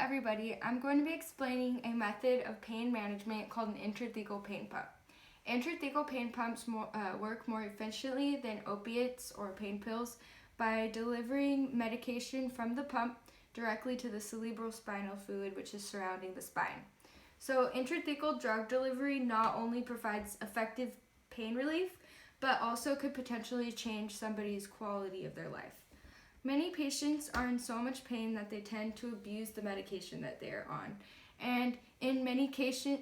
everybody. I'm going to be explaining a method of pain management called an intrathecal pain pump. Intrathecal pain pumps work more efficiently than opiates or pain pills by delivering medication from the pump directly to the cerebral spinal fluid, which is surrounding the spine. So intrathecal drug delivery not only provides effective pain relief, but also could potentially change somebody's quality of their life. Many patients are in so much pain that they tend to abuse the medication that they are on, and in many cases,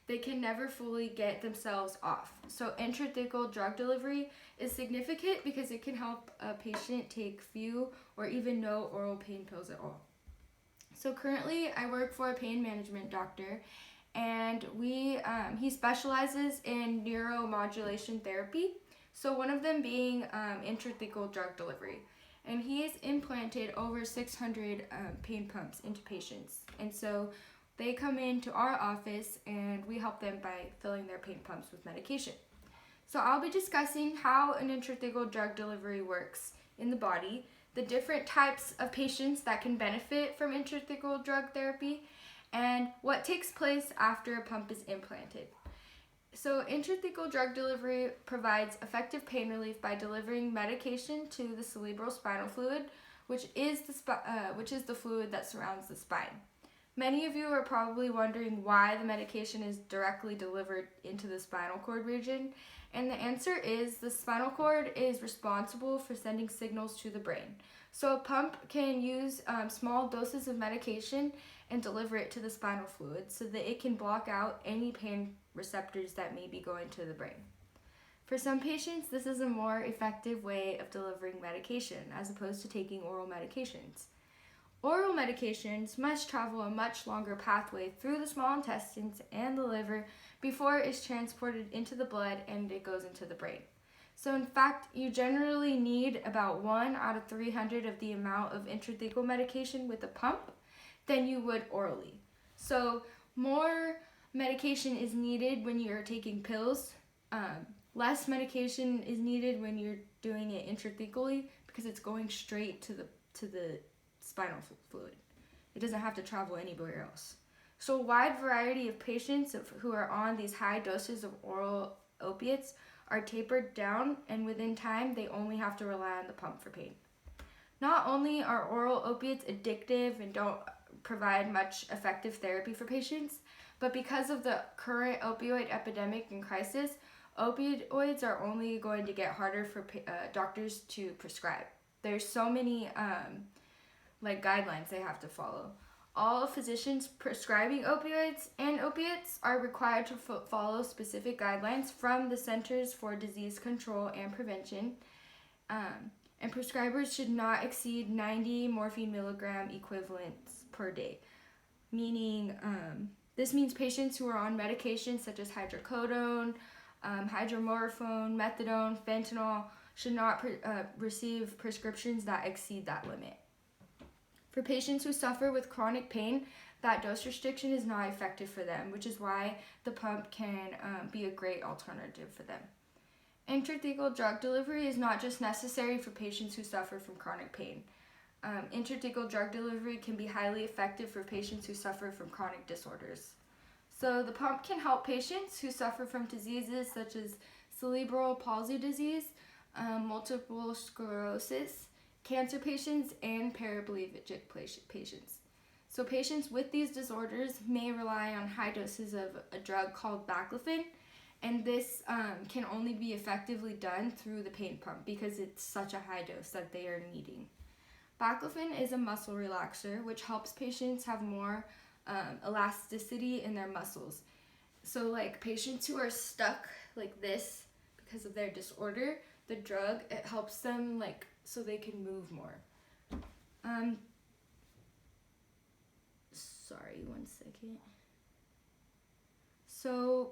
they can never fully get themselves off. So intrathecal drug delivery is significant because it can help a patient take few or even no oral pain pills at all. So currently, I work for a pain management doctor, and he specializes in neuromodulation therapy. So one of them being intrathecal drug delivery. And he has implanted over 600 pain pumps into patients. And so they come into our office and we help them by filling their pain pumps with medication. So I'll be discussing how an intrathecal drug delivery works in the body, the different types of patients that can benefit from intrathecal drug therapy, and what takes place after a pump is implanted. So intrathecal drug delivery provides effective pain relief by delivering medication to the cerebral spinal fluid, which is the fluid that surrounds the spine. Many of you are probably wondering why the medication is directly delivered into the spinal cord region, and the answer is the spinal cord is responsible for sending signals to the brain. So a pump can use small doses of medication and deliver it to the spinal fluid so that it can block out any pain receptors that may be going to the brain. For some patients, this is a more effective way of delivering medication as opposed to taking oral medications. Oral medications must travel a much longer pathway through the small intestines and the liver before it is transported into the blood and it goes into the brain. So in fact, you generally need about 1 out of 300 of the amount of intrathecal medication with a pump than you would orally. So more medication is needed when you're taking pills. Less medication is needed when you're doing it intrathecally because it's going straight to the spinal fluid. It doesn't have to travel anywhere else. So a wide variety of patients who are on these high doses of oral opiates are tapered down, and within time they only have to rely on the pump for pain. Not only are oral opiates addictive and don't provide much effective therapy for patients, but because of the current opioid epidemic and crisis, opioids are only going to get harder for doctors to prescribe. There's so many guidelines they have to follow. All physicians prescribing opioids and opiates are required to follow specific guidelines from the Centers for Disease Control and Prevention, and prescribers should not exceed 90 morphine milligram equivalents per day, meaning this means patients who are on medications such as hydrocodone, hydromorphone, methadone, fentanyl should not receive prescriptions that exceed that limit. For patients who suffer with chronic pain, that dose restriction is not effective for them, which is why the pump can be a great alternative for them. Intrathecal drug delivery is not just necessary for patients who suffer from chronic pain. Intrathecal drug delivery can be highly effective for patients who suffer from chronic disorders. So the pump can help patients who suffer from diseases such as cerebral palsy disease, multiple sclerosis, cancer patients, and paraplegic patients. So patients with these disorders may rely on high doses of a drug called baclofen, and this can only be effectively done through the pain pump because it's such a high dose that they are needing. Baclofen is a muscle relaxer which helps patients have more elasticity in their muscles. So like patients who are stuck like this because of their disorder, the drug, it helps them so they can move more. Sorry, 1 second. So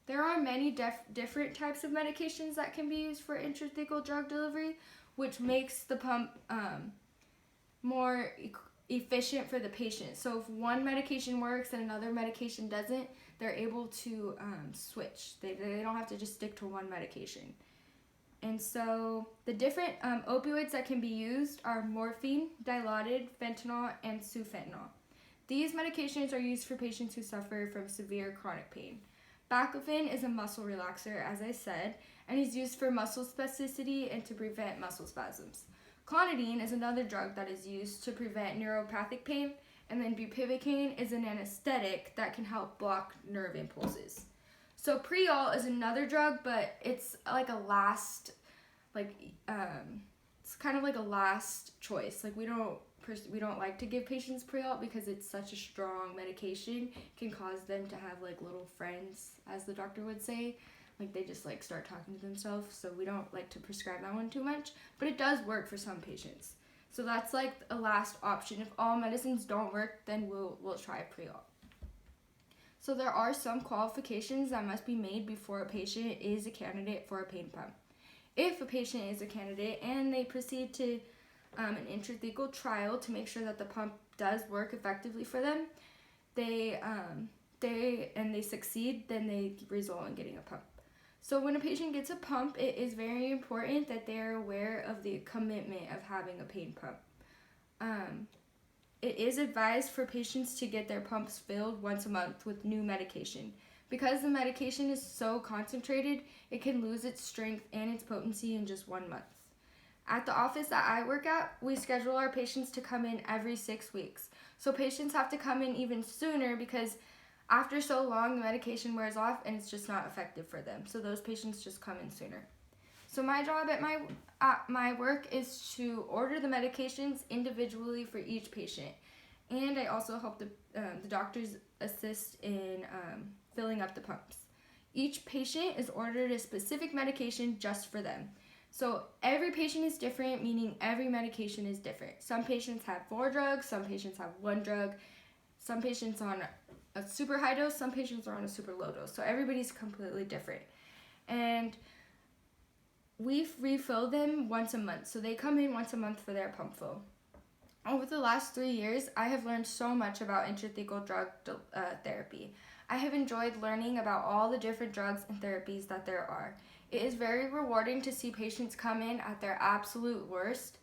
there are many different types of medications that can be used for intrathecal drug delivery, which makes the pump more efficient for the patient. So if one medication works and another medication doesn't, they're able to switch. They don't have to just stick to one medication. And so the different opioids that can be used are morphine, Dilaudid, fentanyl, and sufentanil. These medications are used for patients who suffer from severe chronic pain. Baclofen is a muscle relaxer, as I said, and is used for muscle spasticity and to prevent muscle spasms. Clonidine is another drug that is used to prevent neuropathic pain, and then bupivacaine is an anesthetic that can help block nerve impulses. So Prialt is another drug, but it's like a last, it's kind of like a last choice. Like we don't like to give patients Prialt because it's such a strong medication. It can cause them to have like little friends, as the doctor would say. Like they just like start talking to themselves. So we don't like to prescribe that one too much, but it does work for some patients. So that's like a last option. If all medicines don't work, then we'll try Prialt. So there are some qualifications that must be made before a patient is a candidate for a pain pump. If a patient is a candidate and they proceed to an intrathecal trial to make sure that the pump does work effectively for them, they succeed, then they result in getting a pump. So when a patient gets a pump, it is very important that they are aware of the commitment of having a pain pump. It is advised for patients to get their pumps filled once a month with new medication. Because the medication is so concentrated, it can lose its strength and its potency in just 1 month. At the office that I work at, we schedule our patients to come in every 6 weeks. So patients have to come in even sooner because after so long, the medication wears off and it's just not effective for them. So those patients just come in sooner. So my job at my work is to order the medications individually for each patient. And I also help the doctors assist in filling up the pumps. Each patient is ordered a specific medication just for them. So every patient is different, meaning every medication is different. Some patients have 4 drugs, some patients have 1 drug, some patients on a super high dose, some patients are on a super low dose. So everybody's completely different. And we refill them once a month. So they come in once a month for their pump fill. Over the last 3 years, I have learned so much about intrathecal drug therapy. I have enjoyed learning about all the different drugs and therapies that there are. It is very rewarding to see patients come in at their absolute worst,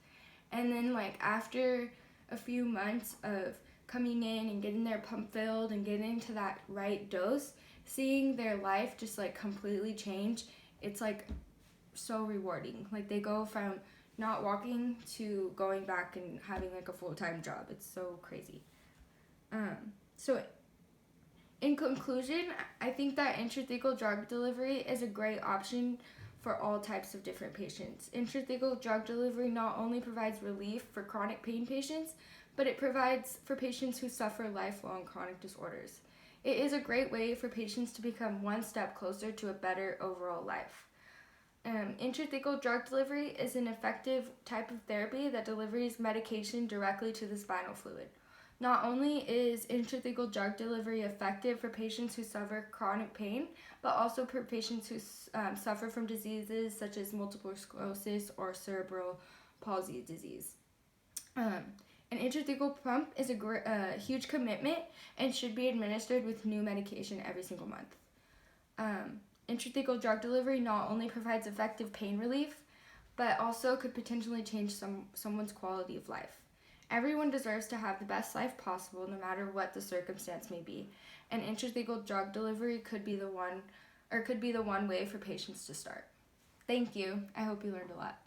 and then like after a few months of coming in and getting their pump filled and getting to that right dose, seeing their life just like completely change, it's like so rewarding. Like they go from not walking to going back and having like a full-time job. It's so crazy. So in conclusion, I think that intrathecal drug delivery is a great option for all types of different patients. Intrathecal drug delivery not only provides relief for chronic pain patients, but it provides for patients who suffer lifelong chronic disorders. It is a great way for patients to become one step closer to a better overall life. Intrathecal drug delivery is an effective type of therapy that delivers medication directly to the spinal fluid. Not only is intrathecal drug delivery effective for patients who suffer chronic pain, but also for patients who suffer from diseases such as multiple sclerosis or cerebral palsy disease. An intrathecal pump is a huge commitment and should be administered with new medication every single month. Intrathecal drug delivery not only provides effective pain relief, but also could potentially change someone's quality of life. Everyone deserves to have the best life possible, no matter what the circumstance may be. And intrathecal drug delivery could be the one way for patients to start. Thank you. I hope you learned a lot.